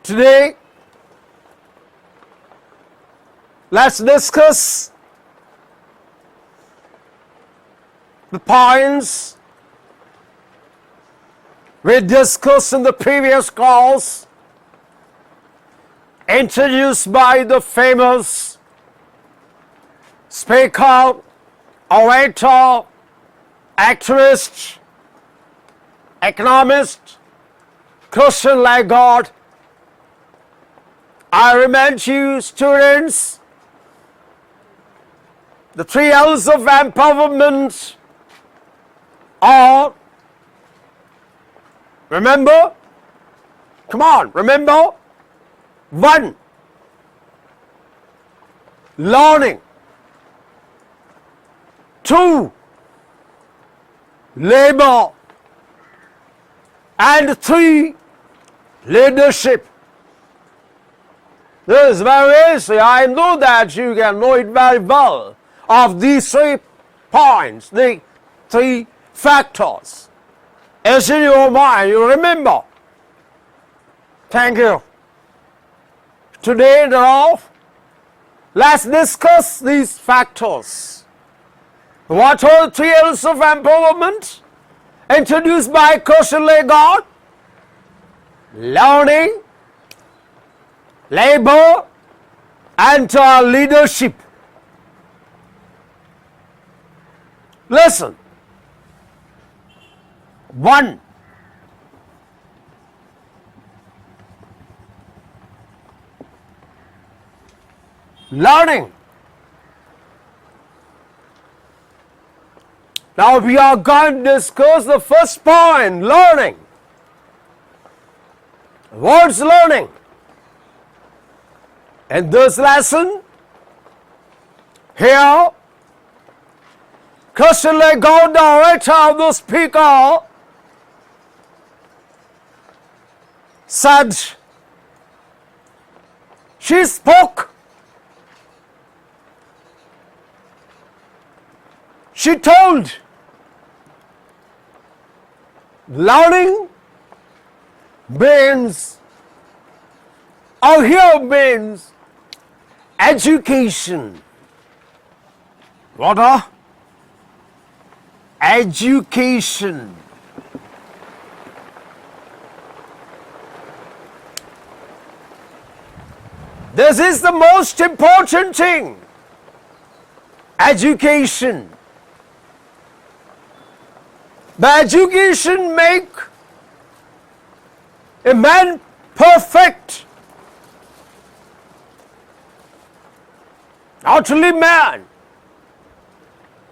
Today, let's discuss the points we discussed in the previous calls, introduced by the famous speaker, orator, activist, economist, Christian like God. I remind you, students, the 3 L's of empowerment are, remember? Come on, remember? 1, learning. 2, labor. And 3, leadership. This is very easy. I know that you can know it very well. Of these 3 points, the 3 factors. It's in your mind, you remember. Thank you. Today, now, let's discuss these factors. What are the 3 L's of empowerment introduced by Christian like God? Learning, labor, and leadership. Listen. 1, learning. Now we are going to discuss the first point, learning. What's learning? In this lesson, here, Christian like God, the orator, the speaker, said, she spoke. She told, learning means, or here means, education. What are? Education. This is the most important thing. Education. The education make a man perfect. Not only man,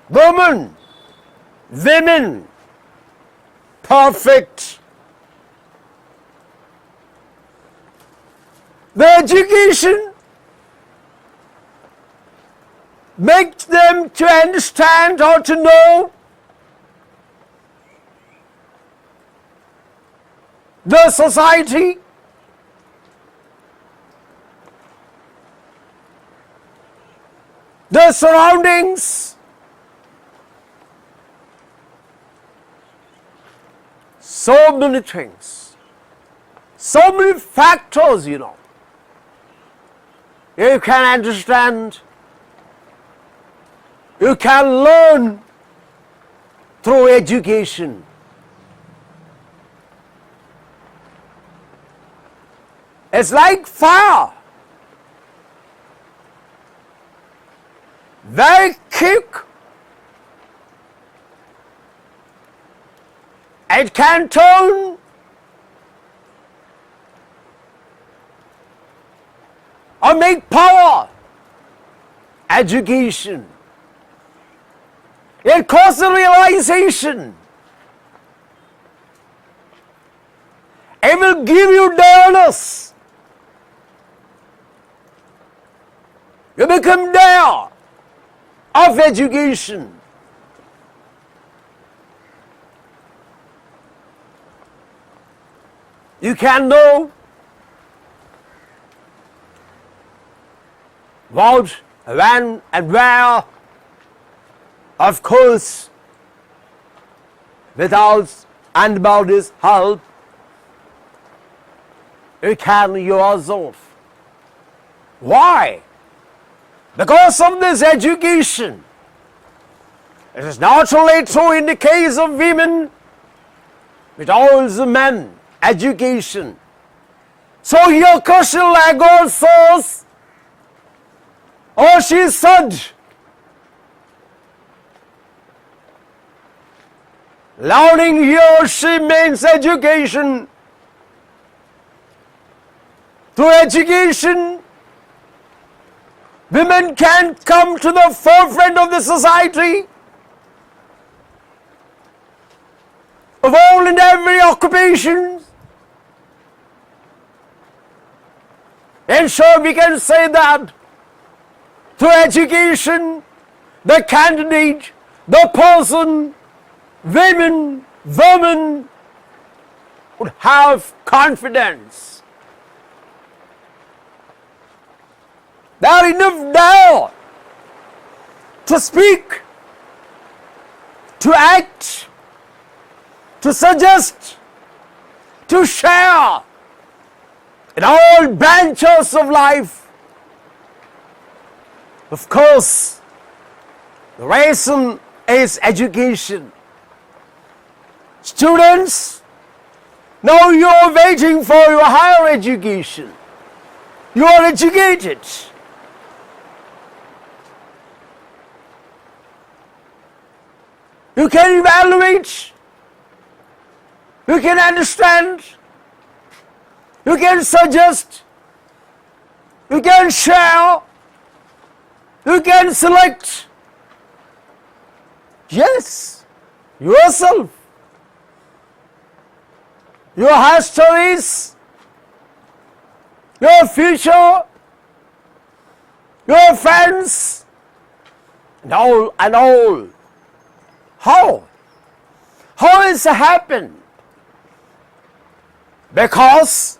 woman, women, perfect. The education makes them to understand or to know the society, the surroundings, so many things, so many factors, you know. You can understand, you can learn through education. It's like fire. Very quick. It can turn or make power. Education. It causes realization. It will give you awareness. You become aware of education. You can know what, when, and where, of course, without anybody's help. you can yourself. Why? Because of this education. It is not only true in the case of women, but also men. Education. So your question like God says, or she said, learning here she means education. Through education, women can come to the forefront of the society, of all and every occupation. And so we can say that through education, the candidate, the person, women would have confidence. They are enough there to speak, to act, to suggest, to share in all branches of life. Of course, the reason is education. Students, now you are waiting for your higher education. You are educated. You can evaluate. You can understand. You can suggest. You can share. You can select. Yes, yourself. Your histories, your future, your friends, and all. How? How has it happened? Because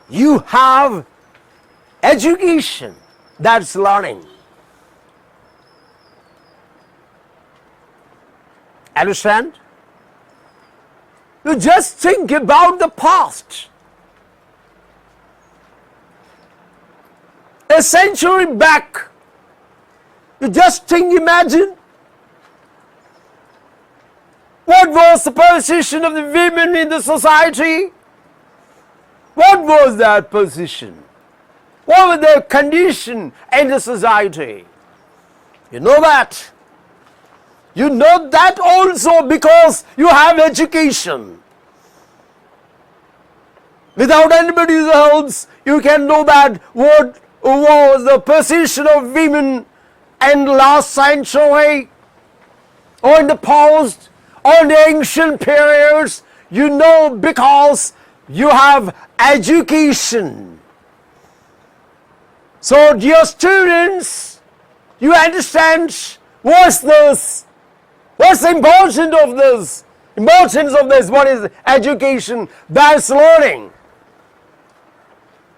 you have education, that's learning. Understand? You just think about the past. A century back, you just imagine what was the position of the women in the society? What was that position? What was their condition in the society? You know that. You know that also because you have education. Without anybody's help, you can know that what was the position of women in the last century or in the past or in the ancient periods. You know because you have education. So dear students, you understand what's this? What's the importance of this? Importance of this, what is education? That's learning.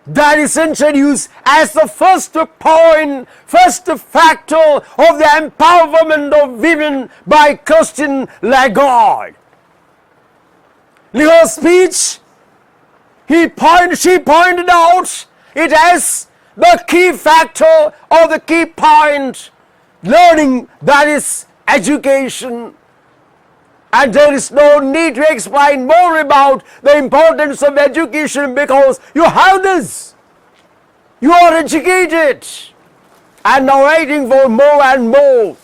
That is introduced as the first point, first factor of the empowerment of women by Christian Lagarde. In her speech, she pointed out it as the key factor or the key point, learning, that is education. And there is no need to explain more about the importance of education because you have this. You are educated and now waiting for more and more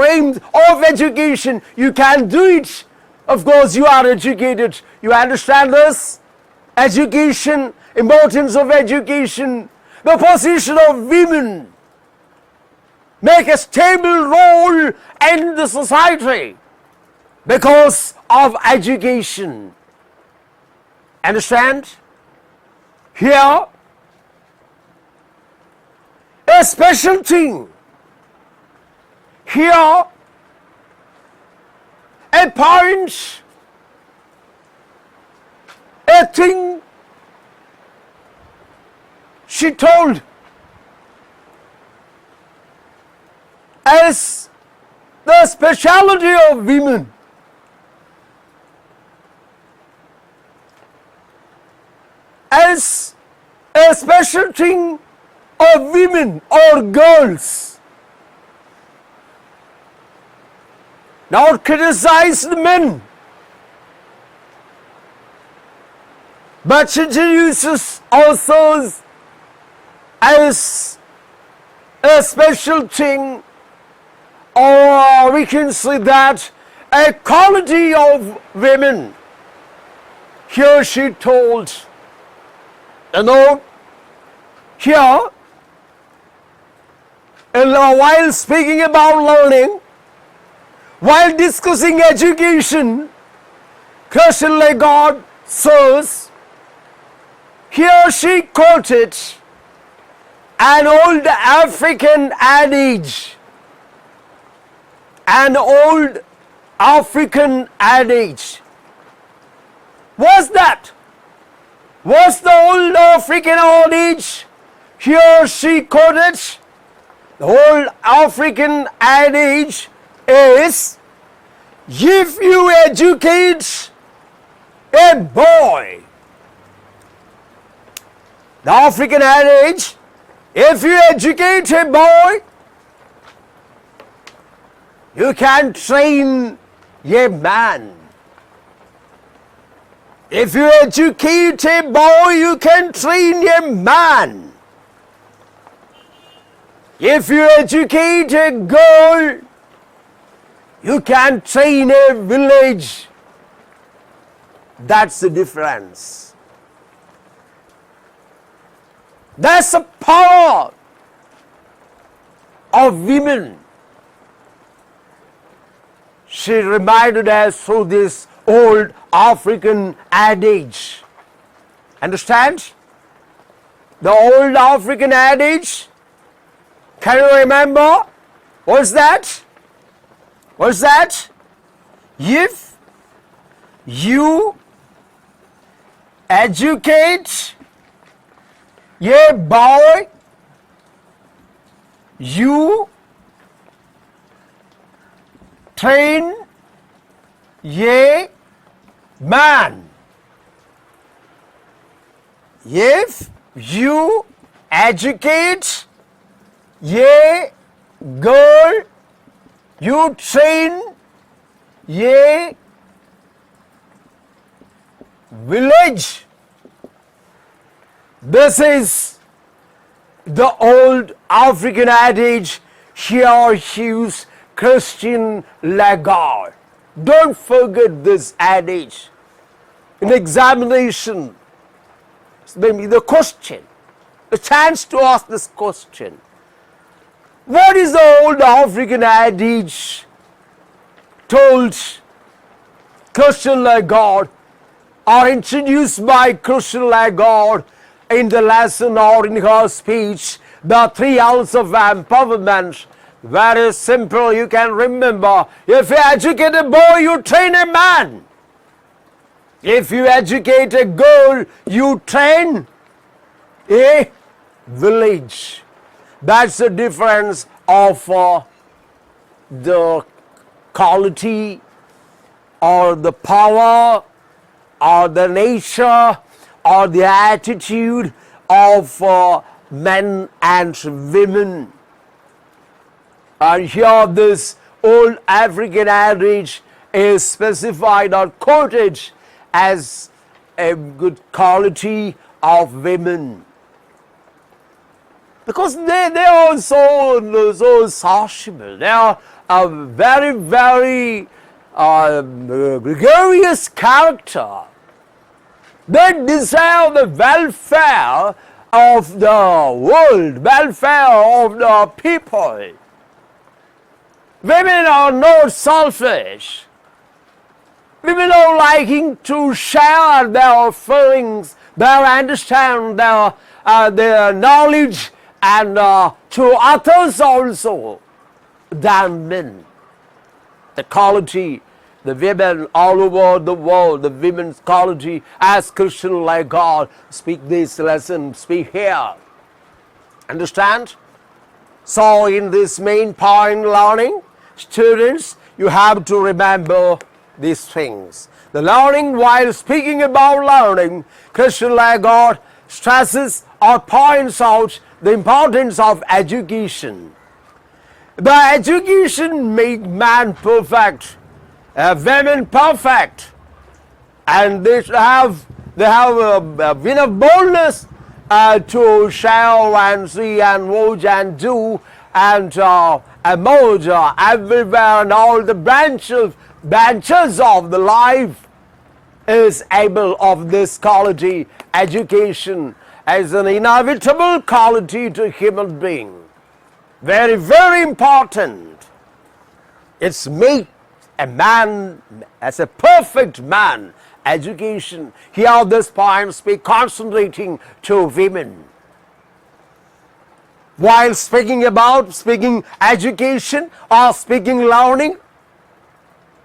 range of education. You can do it. Of course, you are educated. You understand this? Education, importance of education, the position of women make a stable role in the society because of education. Understand? Here, a special thing. Here, a point, a thing she told as the speciality of women. as a special thing of women or girls. Not criticize the men, but introduces also as a special thing, or we can say that a quality of women. Here she told, here, while speaking about learning, while discussing education, Christian like God says, here she quoted an old African adage. An old African adage. What's that? What's the old African adage? Here she quoted. The old African adage is, if you educate a boy, the African adage, if you educate a boy, you can train a man. If you educate a boy, you can train a man. If you educate a girl, you can train a village. That's the difference. That's the power of women. She reminded us through this old African adage. Understand? The old African adage. Can you remember? What's that? What's that? If you educate a boy, you train a man. If you educate a girl, you train a village. This is the old African adage. Here used Christian Lagarde. Don't forget this adage. In examination, maybe the question, a chance to ask this question. What is the old African adage told Christian Lagarde or introduced by Christian Lagarde in the lesson or in her speech, the 3 L's of empowerment? Very simple, you can remember. If you educate a boy, you train a man. If you educate a girl, you train a village. That's the difference of the quality or the power or the nature or the attitude of men and women. And here this old African adage is specified or quoted as a good quality of women. Because they are so sociable. They are a very, very gregarious character. They desire the welfare of the world, welfare of the people. Women are not selfish. Women are liking to share their feelings, their understanding, their knowledge, and to others also than men. The quality, the women all over the world, the women's quality as Christian like God, speak this lesson, speak here. Understand? So in this main point learning, students, you have to remember these things. The learning, while speaking about learning, Christian God stresses or points out the importance of education. The education make man perfect, women perfect, and they have a win of boldness to share and see and watch and do and emerge everywhere, and all the branches of the life is able of this quality. Education as an inevitable quality to human being. Very, very important. It's make a man as a perfect man. Education. Here this point speak concentrating to women. While speaking education or speaking learning,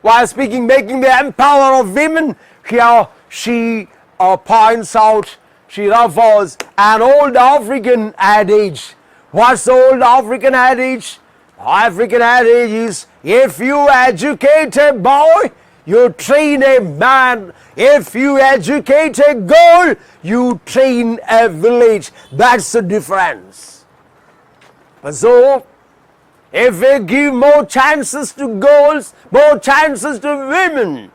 while speaking making the empower of women, here she points out, she refers an old African adage. What's the old African adage? African adage is, if you educate a boy, you train a man. If you educate a girl, you train a village. That's the difference. So, if we give more chances to girls, more chances to women,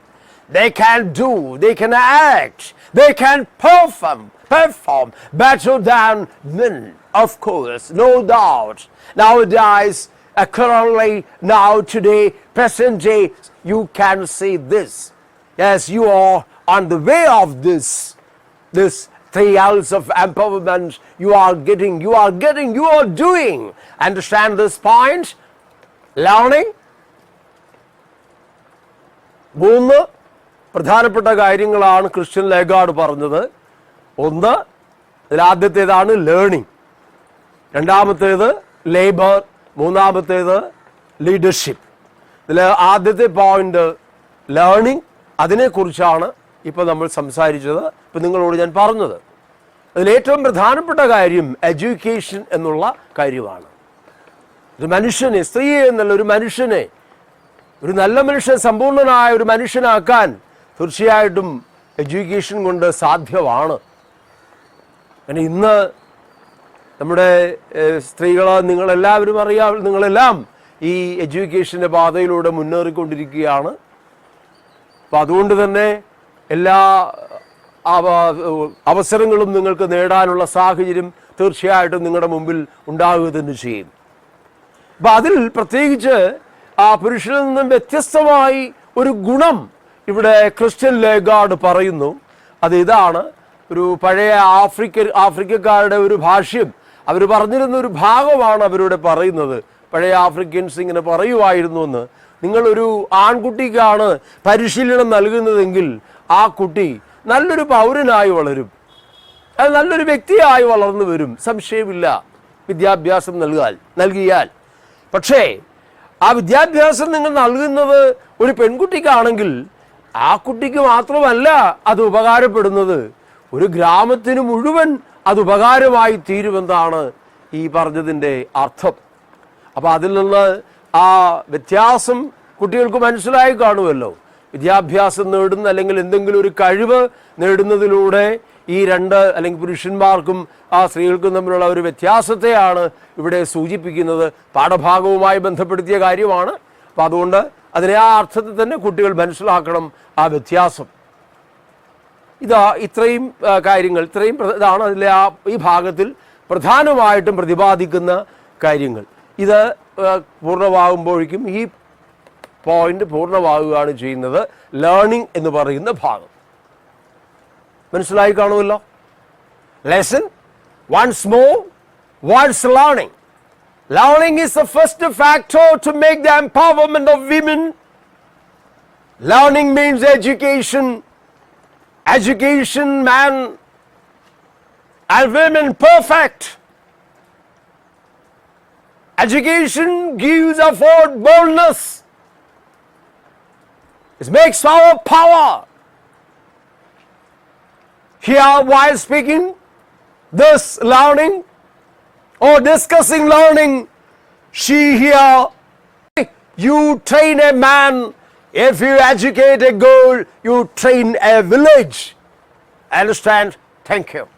they can do, they can act, they can perform better than men, of course, no doubt. Nowadays, currently, now, today, present day, you can see this. Yes, you are on the way of this 3 L's of empowerment. You are doing. Understand this point? Learning. 3 പ്രധാനപ്പെട്ട കാര്യങ്ങളാണ് Christian ലേഗാർഡ് പറഞ്ഞത്. ഒന്ന്, ആദ്യത്തേതാണ് learning, രണ്ടാമത്തേത് labour, മൂന്നാമത്തേത് leadership. ഇതിൽ ആദ്യത്തെ point learning, അതിനെക്കുറിച്ചാണ് ഇപ്പോൾ നമ്മൾ സംസാരിച്ചത്, ഇപ്പം നിങ്ങളോട് ഞാൻ പറഞ്ഞത്. അതിലേറ്റവും പ്രധാനപ്പെട്ട കാര്യം എഡ്യൂക്കേഷൻ എന്നുള്ള കാര്യമാണ്. ഒരു മനുഷ്യനെ, സ്ത്രീയെ എന്നുള്ള ഒരു മനുഷ്യനെ, ഒരു നല്ല മനുഷ്യൻ, സമ്പൂർണ്ണനായ ഒരു മനുഷ്യനാക്കാൻ തീർച്ചയായിട്ടും എഡ്യൂക്കേഷൻ കൊണ്ട് സാധ്യമാണ്. കാരണം ഇന്ന് നമ്മുടെ സ്ത്രീകൾ, നിങ്ങളെല്ലാം ഈ എഡ്യൂക്കേഷൻ്റെ പാതയിലൂടെ മുന്നേറിക്കൊണ്ടിരിക്കുകയാണ്. അപ്പം അതുകൊണ്ട് തന്നെ എല്ലാ അവസരങ്ങളും നിങ്ങൾക്ക് നേടാനുള്ള സാഹചര്യം തീർച്ചയായിട്ടും നിങ്ങളുടെ മുമ്പിൽ ഉണ്ടാവുക തന്നെ ചെയ്യും. അപ്പം അതിൽ പ്രത്യേകിച്ച് പുരുഷനിൽ നിന്നും വ്യത്യസ്തമായി ഒരു ഗുണം ഇവിടെ ക്രിസ്ത്യൻ ലേഗാർഡ് പറയുന്നു. അത് ഇതാണ്. ഒരു പഴയ ആഫ്രിക്കക്കാരുടെ ഒരു ഭാഷ്യം, അവർ പറഞ്ഞിരുന്ന ഒരു ഭാഗമാണ് അവരിവിടെ പറയുന്നത്. പഴയ ആഫ്രിക്കൻസ് ഇങ്ങനെ പറയുമായിരുന്നു എന്ന്, നിങ്ങളൊരു ആൺകുട്ടിക്കാണ് പരിശീലനം നൽകുന്നതെങ്കിൽ ആ കുട്ടി നല്ലൊരു പൗരനായി വളരും, അത് നല്ലൊരു വ്യക്തിയായി വളർന്നു വരും, സംശയമില്ല, വിദ്യാഭ്യാസം നൽകിയാൽ. പക്ഷേ ആ വിദ്യാഭ്യാസം നിങ്ങൾ നൽകുന്നത് ഒരു പെൺകുട്ടിക്കാണെങ്കിൽ ആ കുട്ടിക്ക് മാത്രമല്ല അത് ഉപകാരപ്പെടുന്നത്, ഒരു ഗ്രാമത്തിന് മുഴുവൻ അത് ഉപകാരമായി തീരുമെന്നാണ് ഈ പറഞ്ഞതിൻ്റെ അർത്ഥം. അപ്പം അതിൽ നിന്ന് ആ വ്യത്യാസം കുട്ടികൾക്ക് മനസ്സിലായി കാണുമല്ലോ. വിദ്യാഭ്യാസം നേടുന്ന അല്ലെങ്കിൽ എന്തെങ്കിലും ഒരു കഴിവ് നേടുന്നതിലൂടെ ഈ അല്ലെങ്കിൽ പുരുഷന്മാർക്കും ആ സ്ത്രീകൾക്കും തമ്മിലുള്ള ഒരു വ്യത്യാസത്തെയാണ് ഇവിടെ സൂചിപ്പിക്കുന്നത്. പാഠഭാഗവുമായി ബന്ധപ്പെടുത്തിയ കാര്യമാണ്. അപ്പം അതുകൊണ്ട് അതിനെ ആ അർത്ഥത്തിൽ തന്നെ കുട്ടികൾ മനസ്സിലാക്കണം ആ വ്യത്യാസം. ഇത്രയും കാര്യങ്ങൾ, ഇതാണ് അതിലെ ഈ ഭാഗത്തിൽ പ്രധാനമായിട്ടും പ്രതിപാദിക്കുന്ന കാര്യങ്ങൾ. ഇത് പൂർണ്ണമാകുമ്പോഴേക്കും ഈ പോയിന്റ് പൂർണ്ണമാവുകയാണ് ചെയ്യുന്നത്. ലേണിംഗ് എന്ന് പറയുന്ന ഭാഗം മനസ്സിലായി കാണുമല്ലോ. Lesson once more, what's learning? Learning is the first factor to make the empowerment of women. Learning means education. Education, man and women perfect. Education gives afford boldness. It makes our power. Here, while speaking this learning or discussing learning, she here, you train a man, If you educate a girl, you train a village. Understand? Thank you.